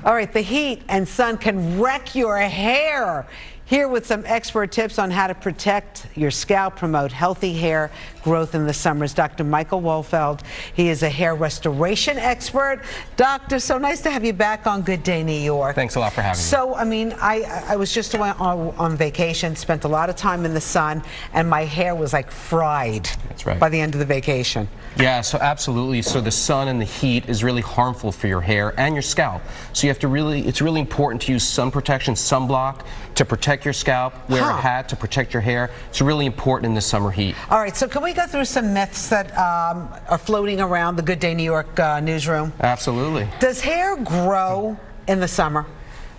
All right, the heat and sun can wreck your hair. Here with some expert tips on how to protect your scalp, promote healthy hair growth in the summers, Dr. Michael Wolfeld. He is a hair restoration expert. Doctor, so nice to have you back on Good Day New York. Thanks a lot for having me. So, I mean, I was just on vacation, spent a lot of time in the sun, and my hair was like fried. That's right. By the end of the vacation. Yeah, so absolutely. So the sun and the heat is really harmful for your hair and your scalp. So you have to it's really important to use sun protection, sunblock to protect your scalp, wear a hat to protect your hair. It's really important in the summer heat. All right, so can we go through some myths that are floating around the Good Day New York newsroom? Absolutely. Does hair grow in the summer?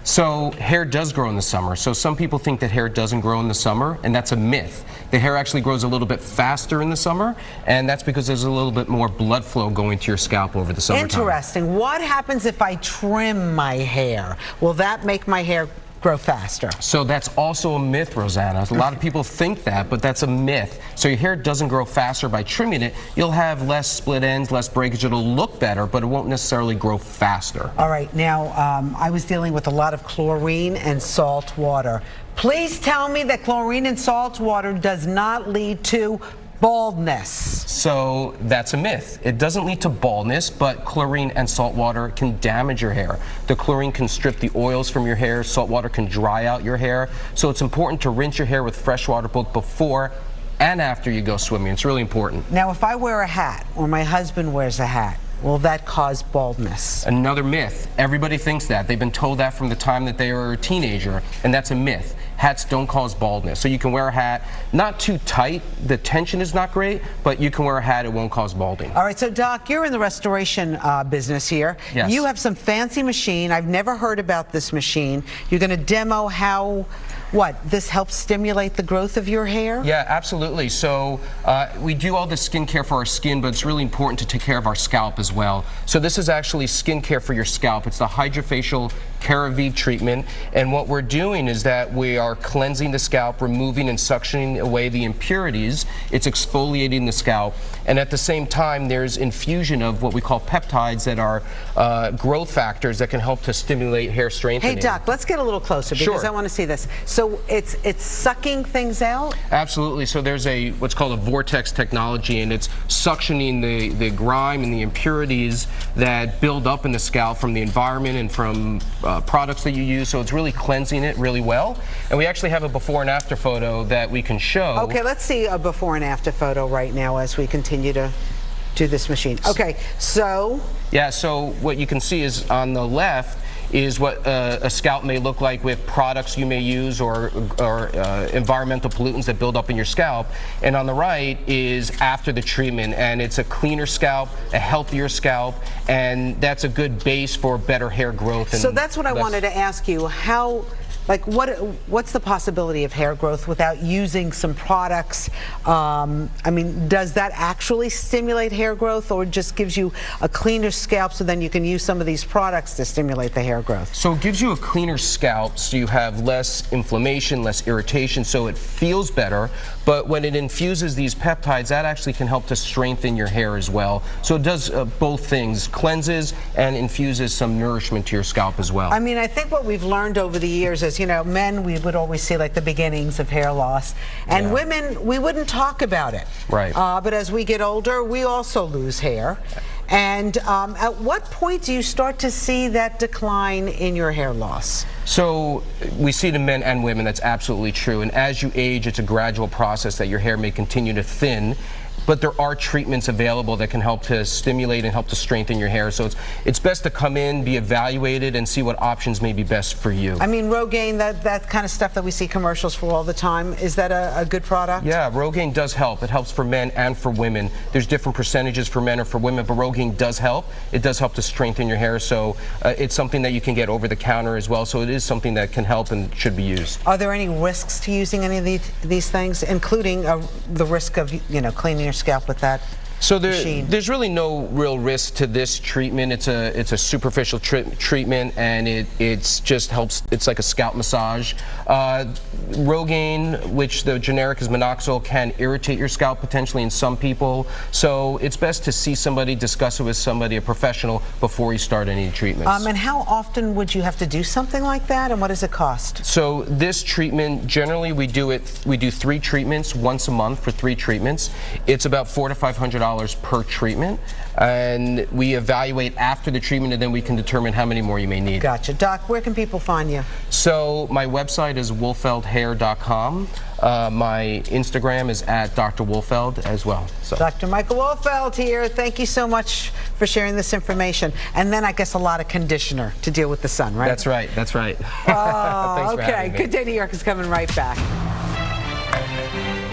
So hair does grow in the summer. So some people think that hair doesn't grow in the summer, and that's a myth. The hair actually grows a little bit faster in the summer, and that's because there's a little bit more blood flow going to your scalp over the summertime. Interesting. What happens if I trim my hair? Will that make my hair grow faster? So that's also a myth, Rosanna. A lot of people think that, but that's a myth. So your hair doesn't grow faster by trimming it. You'll have less split ends, less breakage. It'll look better, but it won't necessarily grow faster. All right. Now, I was dealing with a lot of chlorine and salt water. Please tell me that chlorine and salt water does not lead to baldness. So that's a myth. It doesn't lead to baldness, but chlorine and salt water can damage your hair. The chlorine can strip the oils from your hair. Salt water can dry out your hair. So it's important to rinse your hair with fresh water both before and after you go swimming. It's really important. Now, if I wear a hat or my husband wears a hat, will that cause baldness? Another myth. Everybody thinks that. They've been told that from the time that they were a teenager, and that's a myth. Hats don't cause baldness. So you can wear a hat, not too tight, the tension is not great, but you can wear a hat, it won't cause balding. All right, so Doc, you're in the restoration business here. Yes. You have some fancy machine. I've never heard about this machine. You're going to demo how, this helps stimulate the growth of your hair? Yeah, absolutely. So we do all this skincare for our skin, but it's really important to take care of our scalp as well. So this is actually skincare for your scalp. It's the Hydrofacial Keravive treatment, and what we're doing is that we are cleansing the scalp, removing and suctioning away the impurities. It's exfoliating the scalp, and at the same time there's infusion of what we call peptides that are growth factors that can help to stimulate hair strengthening. Hey Doc, let's get a little closer because Sure. I want to see this. So it's sucking things out? Absolutely. So there's what's called a vortex technology, and it's suctioning the grime and the impurities that build up in the scalp from the environment and from products that you use. So it's really cleansing it really well. And we actually have a before and after photo that we can show. Okay, let's see a before and after photo right now as we continue to do this machine. Okay, so. Yeah, so what you can see is on the left is what a scalp may look like with products you may use or environmental pollutants that build up in your scalp. And on the right is after the treatment, and it's a cleaner scalp, a healthier scalp, and that's a good base for better hair growth. And so that's what I wanted to ask you. How, what's the possibility of hair growth without using some products? I mean, does that actually stimulate hair growth, or just gives you a cleaner scalp so then you can use some of these products to stimulate the hair growth? So it gives you a cleaner scalp, so you have less inflammation, less irritation, so it feels better. But when it infuses these peptides, that actually can help to strengthen your hair as well. So it does both things, cleanses and infuses some nourishment to your scalp as well. I mean, I think what we've learned over the years is, you know, men, we would always see like the beginnings of hair loss, and women, we wouldn't talk about it. Right. But as we get older, we also lose hair. And at what point do you start to see that decline in your hair loss? So we see it in men and women, that's absolutely true. And as you age, it's a gradual process that your hair may continue to thin. But there are treatments available that can help to stimulate and help to strengthen your hair. So it's best to come in, be evaluated, and see what options may be best for you. I mean, Rogaine, that kind of stuff that we see commercials for all the time, is that a good product? Yeah, Rogaine does help. It helps for men and for women. There's different percentages for men or for women, but Rogaine does help. It does help to strengthen your hair, so it's something that you can get over the counter as well. So it is something that can help and should be used. Are there any risks to using any of these things, including the risk of, you know, cleaning your scalp with that? So machine? there's really no real risk to this treatment. It's a superficial treatment, and it's just helps. It's like a scalp massage. Rogaine, which the generic is minoxidil, can irritate your scalp potentially in some people. So it's best to see somebody, discuss it with somebody, a professional, before you start any treatments. And how often would you have to do something like that, and what does it cost? So this treatment, generally we do 3 treatments once a month for 3 treatments. It's about $400 to $500 per treatment, and we evaluate after the treatment, and then we can determine how many more you may need. Gotcha. Doc, where can people find you? So my website is wolfeldhair.com. My Instagram is at Dr. Wolfeld as well. So. Dr. Michael Wolfeld here. Thank you so much for sharing this information. And then I guess a lot of conditioner to deal with the sun, right? That's right. That's right. Oh, Thanks for okay. having me. Good Day New York is coming right back.